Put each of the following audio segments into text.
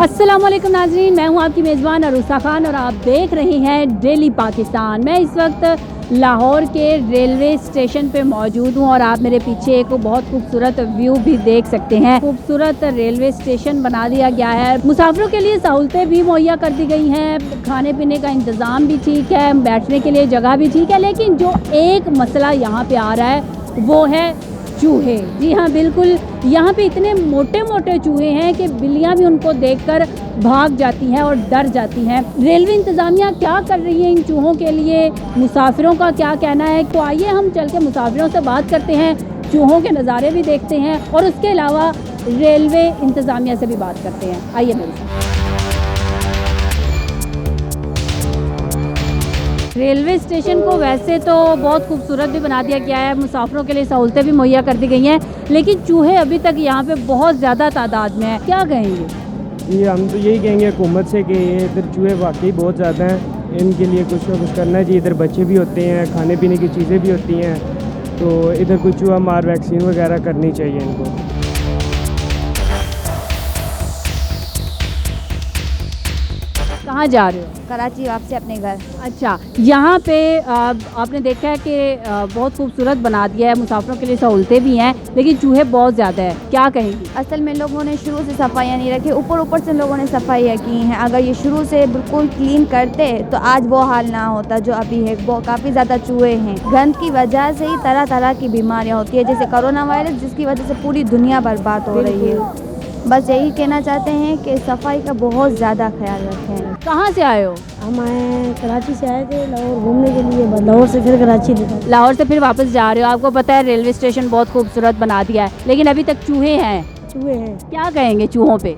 अस्सलाम वालेकुम नाज़रीन, मैं हूं आपकी मेज़बान अरूसा खान और आप देख रहे हैं डेली पाकिस्तान। मैं इस वक्त लाहौर के रेलवे स्टेशन पे मौजूद हूं और आप मेरे पीछे एक बहुत खूबसूरत व्यू भी देख सकते हैं। खूबसूरत रेलवे स्टेशन बना दिया गया है, मुसाफिरों के लिए सहूलतें भी मुहैया कर दी गई हैं, खाने पीने का इंतज़ाम भी ठीक है, बैठने के लिए जगह भी ठीक है। लेकिन जो एक मसला यहाँ पे आ रहा है वो है चूहे। जी हाँ, बिल्कुल, यहाँ पे इतने मोटे मोटे चूहे हैं कि बिल्लियाँ भी उनको देखकर भाग जाती हैं और डर जाती हैं। रेलवे इंतज़ामिया क्या कर रही है इन चूहों के लिए, मुसाफिरों का क्या कहना है? तो आइए हम चल के मुसाफिरों से बात करते हैं, चूहों के नज़ारे भी देखते हैं और उसके अलावा रेलवे इंतज़ामिया से भी बात करते हैं। आइए मेरे साथ। रेलवे स्टेशन को वैसे तो बहुत खूबसूरत भी बना दिया गया है, मुसाफिरों के लिए सहूलतें भी मुहैया कर दी गई हैं, लेकिन चूहे अभी तक यहाँ पे बहुत ज़्यादा तादाद में हैं। क्या कहेंगे? ये हम तो यही कहेंगे हुकूमत से कि ये इधर चूहे वाकई बहुत ज़्यादा हैं, इनके लिए कुछ ना कुछ करना चाहिए। इधर बच्चे भी होते हैं, खाने पीने की चीज़ें भी होती हैं, तो इधर कुछ चूहा मार वैक्सीन वगैरह करनी चाहिए इनको। कहाँ जा रहे हो? कराची वापसी अपने घर। अच्छा, यहाँ पे आपने देखा है कि बहुत खूबसूरत बना दिया है, मुसाफिरों के लिए सहूलतें भी हैं, लेकिन चूहे बहुत ज़्यादा है। क्या कहेंगी? असल में लोगों ने शुरू से सफाइयाँ नहीं रखी, ऊपर ऊपर से लोगों ने सफाइयाँ की हैं। अगर ये शुरू से बिल्कुल क्लीन करते तो आज वो हाल ना होता जो अभी है। वो काफ़ी ज़्यादा चूहे हैं, गंद की वजह से ही तरह तरह की बीमारियाँ होती है, जैसे कोरोना वायरस, जिसकी वजह से पूरी दुनिया बर्बाद हो रही है। बस यही कहना चाहते हैं कि सफाई का बहुत ज़्यादा ख्याल रखें। कहाँ से आए हो? हम आए कराची से आए थे लाहौर घूमने के लिए, लाहौर से फिर कराची निकले। लाहौर से फिर वापस जा रहे हो। आपको पता है रेलवे स्टेशन बहुत खूबसूरत बना दिया है, लेकिन अभी तक चूहे हैं। चूहे हैं, क्या कहेंगे चूहों पे?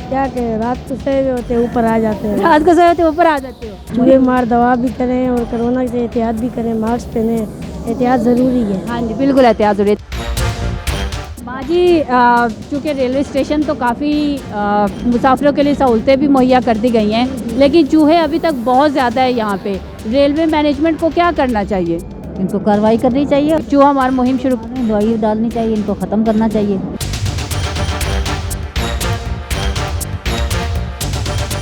क्या कहें, रात को सोए हुए होते ऊपर आ जाते हैं। रात को सोए होते ऊपर आ जाते हो? चूहे मार दवा भी करें और कोरोना से एहतियात भी करें, मास्क पहने, एहतियात ज़रूरी है। हाँ जी, बिल्कुल एहतियात ज़रूरी है। माँ जी, चूँकि रेलवे स्टेशन तो काफ़ी मुसाफिरों के लिए सहूलतें भी मुहैया कर दी गई हैं, लेकिन चूहे अभी तक बहुत ज़्यादा है यहाँ पे। रेलवे मैनेजमेंट को क्या करना चाहिए? इनको कार्रवाई करनी चाहिए, चूहा मार मुहिम शुरू दवाई डालनी चाहिए, इनको ख़त्म करना चाहिए।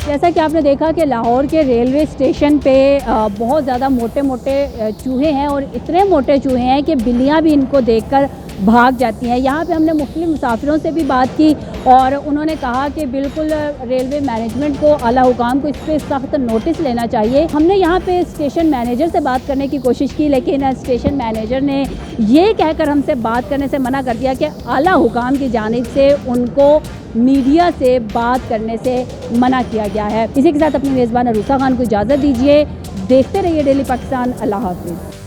जैसा कि आपने देखा कि लाहौर के रेलवे स्टेशन पे बहुत ज़्यादा मोटे मोटे चूहे हैं और इतने मोटे चूहे हैं कि बिल्लियाँ भी इनको देखकर भाग जाती हैं। यहाँ पे हमने मुख्तलिफ मुसाफिरों से भी बात की और उन्होंने कहा कि बिल्कुल रेलवे मैनेजमेंट को, आला हुकाम को इस पर सख्त नोटिस लेना चाहिए। हमने यहाँ पे स्टेशन मैनेजर से बात करने की कोशिश की, लेकिन स्टेशन मैनेजर ने ये कहकर हमसे बात करने से मना कर दिया कि आला हुकाम की जानिब से उनको मीडिया से बात करने से मना किया गया है। इसी के साथ अपनी मेज़बान अरूसा खान को इजाज़त दीजिए। देखते रहिए डेली पाकिस्तान। अल्लाह हाफ़िज़।